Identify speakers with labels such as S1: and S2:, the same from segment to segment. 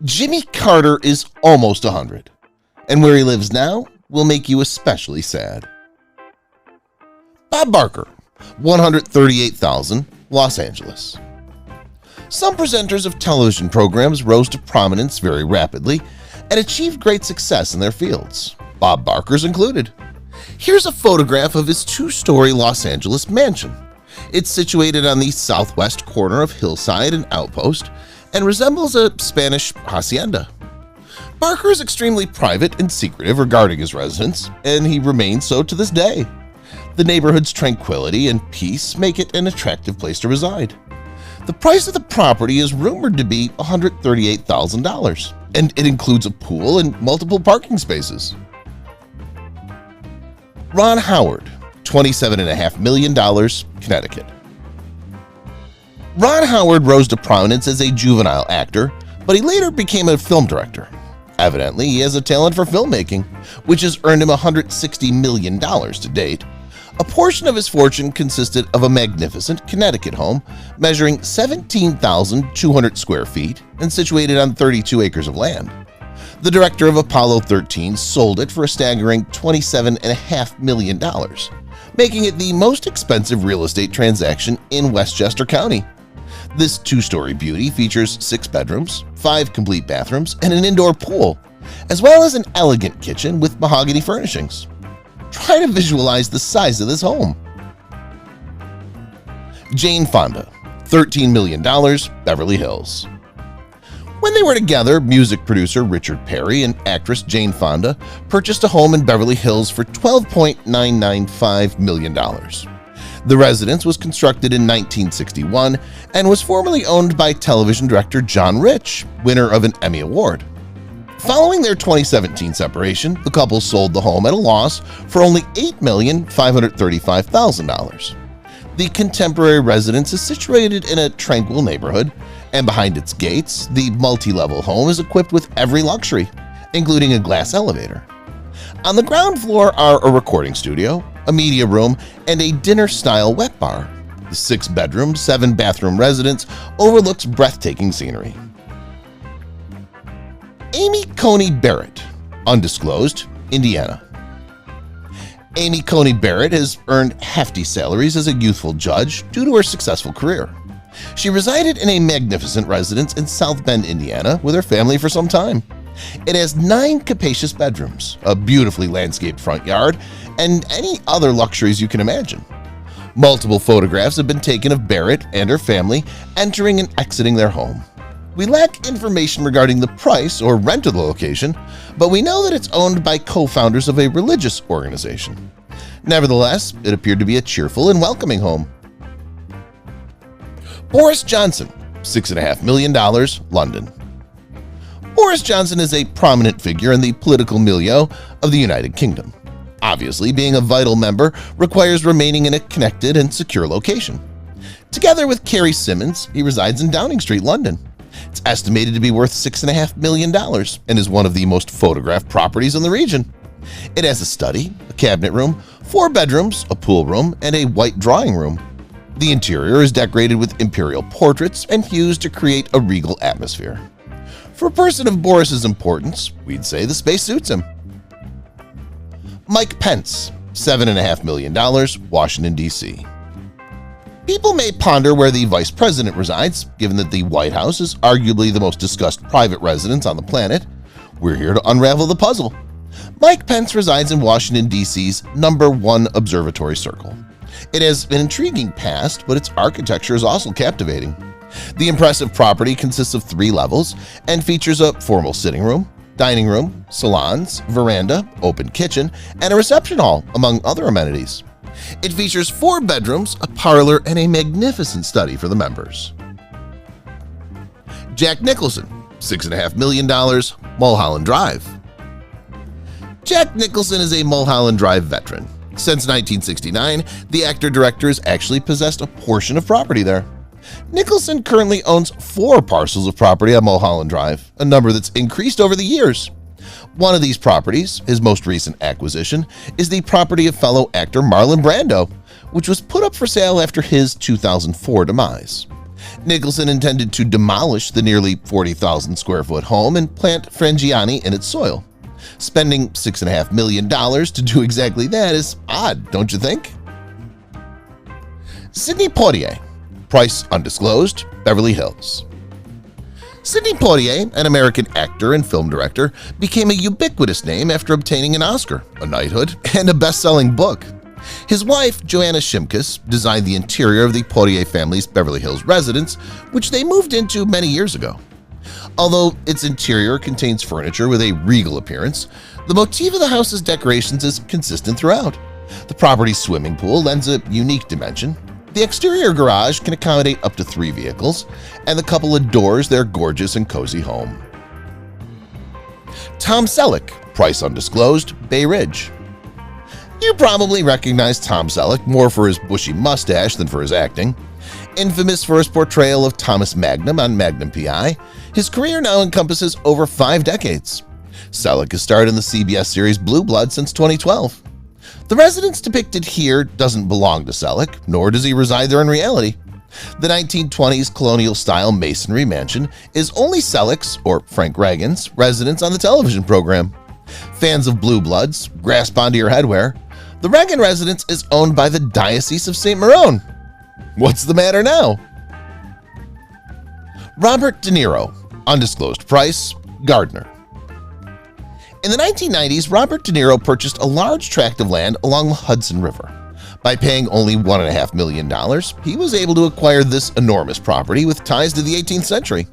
S1: Jimmy Carter is almost 100, and where he lives now will make you especially sad. Bob Barker, 138,000, Los Angeles. Some presenters of television programs rose to prominence very rapidly and achieved great success in their fields. Bob Barker's included. Here's a photograph of his two-story Los Angeles mansion. It's situated on the southwest corner of Hillside and Outpost and resembles a Spanish hacienda. Barker is extremely private and secretive regarding his residence, and he remains so to this day. The neighborhood's tranquility and peace make it an attractive place to reside. The price of the property is rumored to be $138,000, and it includes a pool and multiple parking spaces. Ron Howard, $27.5 million, Connecticut. Ron Howard rose to prominence as a juvenile actor, but he later became a film director. Evidently, he has a talent for filmmaking, which has earned him $160 million to date. A portion of his fortune consisted of a magnificent Connecticut home measuring 17,200 square feet and situated on 32 acres of land. The director of Apollo 13 sold it for a staggering $27.5 million, making it the most expensive real estate transaction in Westchester County. This two-story beauty features 6 bedrooms, 5 complete bathrooms, and an indoor pool, as well as an elegant kitchen with mahogany furnishings. Try to visualize the size of this home. Jane Fonda, $13 million, Beverly Hills. When they were together, music producer Richard Perry and actress Jane Fonda purchased a home in Beverly Hills for $12.995 million. The residence was constructed in 1961 and was formerly owned by television director John Rich, winner of an Emmy Award. Following their 2017 separation, the couple sold the home at a loss for only $8,535,000. The contemporary residence is situated in a tranquil neighborhood, and behind its gates, the multi-level home is equipped with every luxury, including a glass elevator. On the ground floor are a recording studio, a media room, and a dinner-style wet bar. The 6-bedroom, 7-bathroom residence overlooks breathtaking scenery. Amy Coney Barrett, undisclosed, Indiana. Amy Coney Barrett has earned hefty salaries as a youthful judge due to her successful career. She resided in a magnificent residence in South Bend, Indiana, with her family for some time. It has 9 capacious bedrooms, a beautifully landscaped front yard, and any other luxuries you can imagine. Multiple photographs have been taken of Barrett and her family entering and exiting their home. We lack information regarding the price or rent of the location, but we know that it's owned by co-founders of a religious organization. Nevertheless, it appeared to be a cheerful and welcoming home. Boris Johnson, $6.5 million, London. Boris Johnson is a prominent figure in the political milieu of the United Kingdom. Obviously, being a vital member requires remaining in a connected and secure location. Together with Carrie Simmons, he resides in Downing Street, London. It's estimated to be worth $6.5 million and is one of the most photographed properties in the region. It has a study, a cabinet room, 4 bedrooms, a pool room, and a white drawing room. The interior is decorated with imperial portraits and used to create a regal atmosphere. For a person of Boris's importance, we'd say the space suits him. Mike Pence, $7.5 million, Washington, D.C. People may ponder where the vice president resides, given that the White House is arguably the most discussed private residence on the planet. We're here to unravel the puzzle. Mike Pence resides in Washington, D.C.'s #1 observatory circle. It has an intriguing past, but its architecture is also captivating. The impressive property consists of 3 levels and features a formal sitting room, dining room, salons, veranda, open kitchen, and a reception hall, among other amenities. It features 4 bedrooms, a parlor, and a magnificent study for the members. Jack Nicholson, $6.5 million, Mulholland Drive. Jack Nicholson is a Mulholland Drive veteran. Since 1969, the actor-director has actually possessed a portion of property there. Nicholson currently owns 4 parcels of property on Mulholland Drive, a number that's increased over the years. One of these properties, his most recent acquisition, is the property of fellow actor Marlon Brando, which was put up for sale after his 2004 demise. Nicholson intended to demolish the nearly 40,000 square foot home and plant Frangiani in its soil. Spending $6.5 million to do exactly that is odd, don't you think? Sidney Poitier, price undisclosed, Beverly Hills. Sidney Poitier, an American actor and film director, became a ubiquitous name after obtaining an Oscar, a knighthood, and a best-selling book. His wife, Joanna Shimkus, designed the interior of the Poitier family's Beverly Hills residence, which they moved into many years ago. Although its interior contains furniture with a regal appearance, the motif of the house's decorations is consistent throughout. The property's swimming pool lends a unique dimension. The exterior garage can accommodate up to 3 vehicles, and the couple adores their gorgeous and cozy home. Tom Selleck, price undisclosed, Bay Ridge. You probably recognize Tom Selleck more for his bushy mustache than for his acting. Infamous for his portrayal of Thomas Magnum on Magnum P.I., his career now encompasses over 5 decades. Selleck has starred in the CBS series Blue Blood since 2012. The residence depicted here doesn't belong to Selleck, nor does he reside there in reality. The 1920s colonial-style masonry mansion is only Selleck's, or Frank Reagan's, residence on the television program. Fans of Blue Bloods, grasp onto your headwear. The Reagan residence is owned by the Diocese of St. Maron. What's the matter now? Robert De Niro, undisclosed price, Gardner. In the 1990s, Robert De Niro purchased a large tract of land along the Hudson River. By paying only $1.5 million, he was able to acquire this enormous property with ties to the 18th century.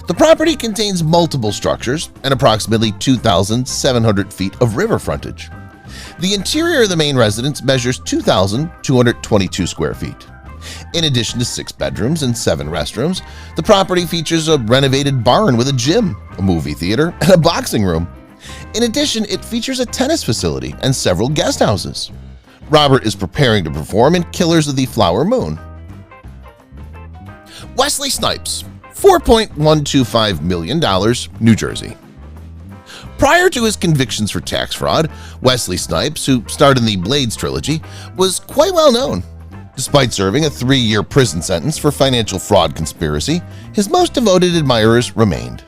S1: The property contains multiple structures and approximately 2,700 feet of river frontage. The interior of the main residence measures 2,222 square feet. In addition to 6 bedrooms and 7 restrooms, the property features a renovated barn with a gym, a movie theater, and a boxing room. In addition, it features a tennis facility and several guest houses. Robert is preparing to perform in Killers of the Flower Moon. Wesley Snipes, $4.125 million, New Jersey. Prior to his convictions for tax fraud, Wesley Snipes, who starred in the Blades trilogy, was quite well known. Despite serving a 3-year prison sentence for financial fraud conspiracy, his most devoted admirers remained.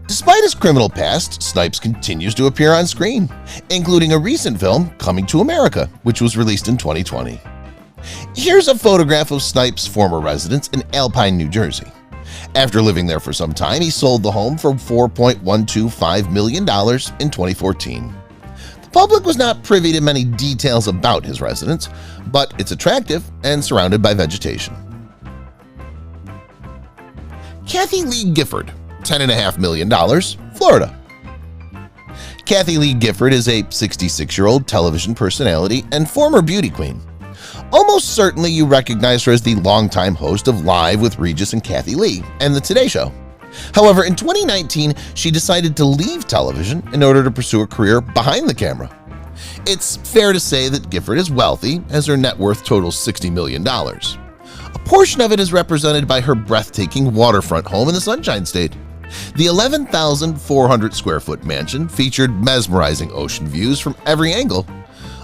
S1: Despite his criminal past, Snipes continues to appear on screen, including a recent film, Coming to America, which was released in 2020. Here's a photograph of Snipes' former residence in Alpine, New Jersey. After living there for some time, he sold the home for $4.125 million in 2014. The public was not privy to many details about his residence, but it's attractive and surrounded by vegetation. Kathy Lee Gifford, $10.5 million, Florida. Kathy Lee Gifford is a 66-year-old television personality and former beauty queen. Almost certainly you recognize her as the longtime host of Live with Regis and Kathy Lee and The Today Show. However, in 2019, she decided to leave television in order to pursue a career behind the camera. It's fair to say that Gifford is wealthy, as her net worth totals $60 million. A portion of it is represented by her breathtaking waterfront home in the Sunshine State. The 11,400 square foot mansion featured mesmerizing ocean views from every angle.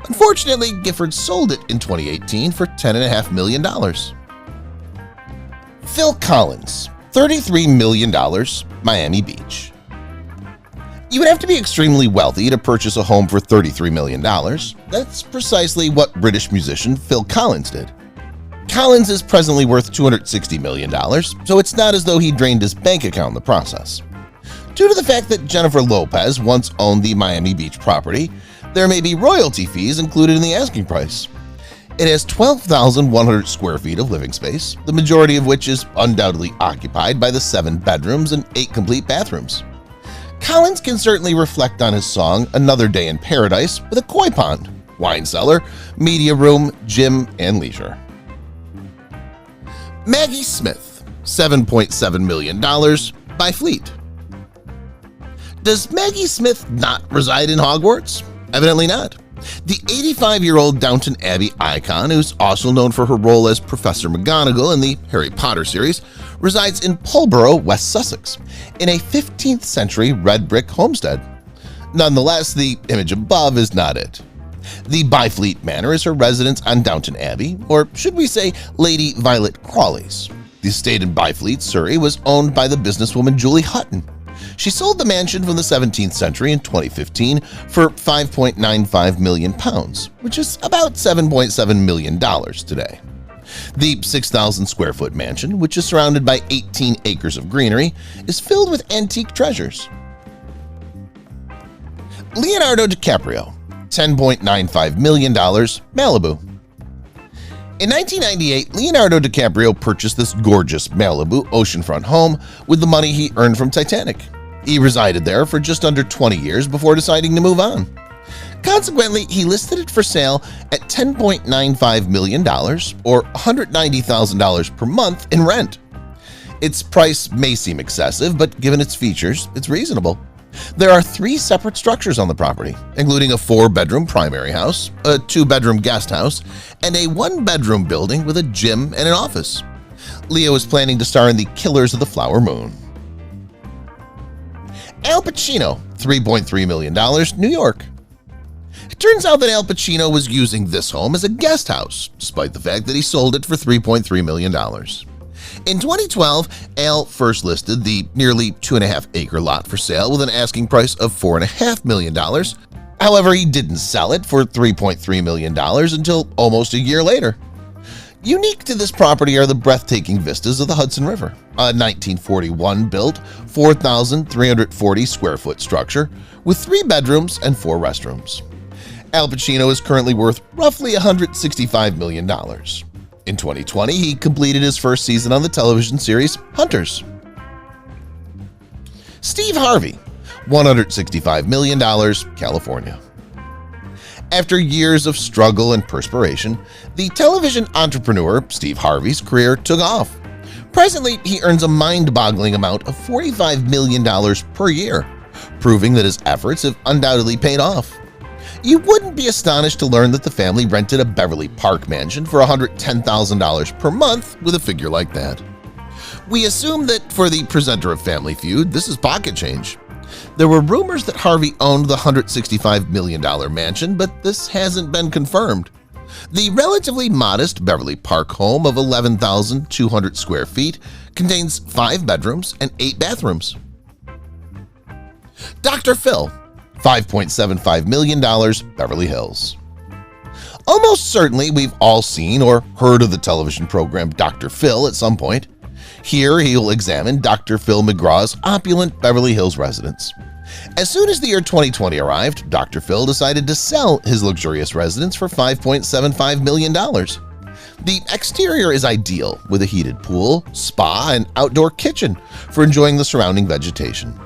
S1: Unfortunately, Gifford sold it in 2018 for $10.5 million. Phil Collins, $33 million, Miami Beach. You would have to be extremely wealthy to purchase a home for $33 million. That's precisely what British musician Phil Collins did. Collins is presently worth $260 million, so it's not as though he drained his bank account in the process. Due to the fact that Jennifer Lopez once owned the Miami Beach property, there may be royalty fees included in the asking price. It has 12,100 square feet of living space, the majority of which is undoubtedly occupied by the 7 bedrooms and 8 complete bathrooms. Collins can certainly reflect on his song Another Day in Paradise with a koi pond, wine cellar, media room, gym, and leisure. Maggie Smith, $7.7 million, by Fleet. Does Maggie Smith not reside in Hogwarts? Evidently not. The 85-year-old Downton Abbey icon, who's also known for her role as Professor McGonagall in the Harry Potter series, resides in Pulborough, West Sussex, in a 15th century red brick homestead. Nonetheless, the image above is not it. The Byfleet Manor is her residence on Downton Abbey, or should we say Lady Violet Crawley's. The estate in Byfleet, Surrey was owned by the businesswoman Julie Hutton. She sold the mansion from the 17th century in 2015 for £5.95 million, which is about $7.7 million today. The 6,000 square foot mansion, which is surrounded by 18 acres of greenery, is filled with antique treasures. Leonardo DiCaprio, $10.95 million, Malibu. In 1998, Leonardo DiCaprio purchased this gorgeous Malibu oceanfront home with the money he earned from Titanic. He resided there for just under 20 years before deciding to move on. Consequently, he listed it for sale at $10.95 million or $190,000 per month in rent. Its price may seem excessive, but given its features, it's reasonable. There are 3 separate structures on the property, including a 4-bedroom primary house, a 2-bedroom guest house, and a 1-bedroom building with a gym and an office. Leo is planning to star in The Killers of the Flower Moon. Al Pacino, $3.3 million, New York. It turns out that Al Pacino was using this home as a guest house, despite the fact that he sold it for $3.3 million. In 2012, Al first listed the nearly 2.5-acre lot for sale with an asking price of $4.5 million. However, he didn't sell it for $3.3 million until almost a year later. Unique to this property are the breathtaking vistas of the Hudson River, a 1941-built, 4,340 square foot structure with 3 bedrooms and 4 restrooms. Al Pacino is currently worth roughly $165 million. In 2020, he completed his first season on the television series Hunters. Steve Harvey, $165 million, California. After years of struggle and perspiration, the television entrepreneur Steve Harvey's career took off. Presently, he earns a mind-boggling amount of $45 million per year, proving that his efforts have undoubtedly paid off. You wouldn't be astonished to learn that the family rented a Beverly Park mansion for $110,000 per month with a figure like that. We assume that for the presenter of Family Feud, this is pocket change. There were rumors that Harvey owned the $165 million mansion, but this hasn't been confirmed. The relatively modest Beverly Park home of 11,200 square feet contains 5 bedrooms and 8 bathrooms. Dr. Phil, $5.75 million, Beverly Hills. Almost certainly we've all seen or heard of the television program Dr. Phil at some point. Here he'll examine Dr. Phil McGraw's opulent Beverly Hills residence. As soon as the year 2020 arrived, Dr. Phil decided to sell his luxurious residence for $5.75 million. The exterior is ideal with a heated pool, spa, and outdoor kitchen for enjoying the surrounding vegetation.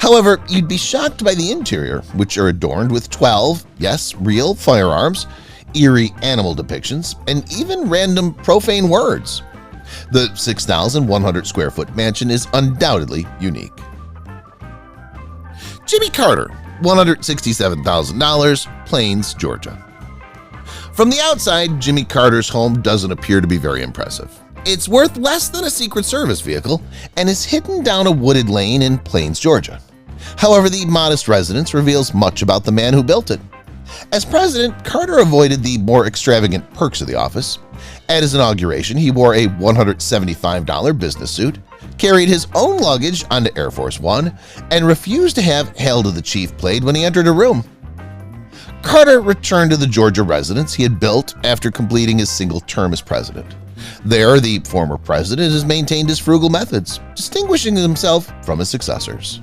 S1: However, you'd be shocked by the interior, which are adorned with 12, yes, real firearms, eerie animal depictions, and even random profane words. The 6,100 square foot mansion is undoubtedly unique. Jimmy Carter, $167,000, Plains, Georgia. From the outside, Jimmy Carter's home doesn't appear to be very impressive. It's worth less than a Secret Service vehicle and is hidden down a wooded lane in Plains, Georgia. However, the modest residence reveals much about the man who built it. As president, Carter avoided the more extravagant perks of the office. At his inauguration, he wore a $175 business suit, carried his own luggage onto Air Force One, and refused to have "Hail to the Chief" played when he entered a room. Carter returned to the Georgia residence he had built after completing his single term as president. There, the former president has maintained his frugal methods, distinguishing himself from his successors.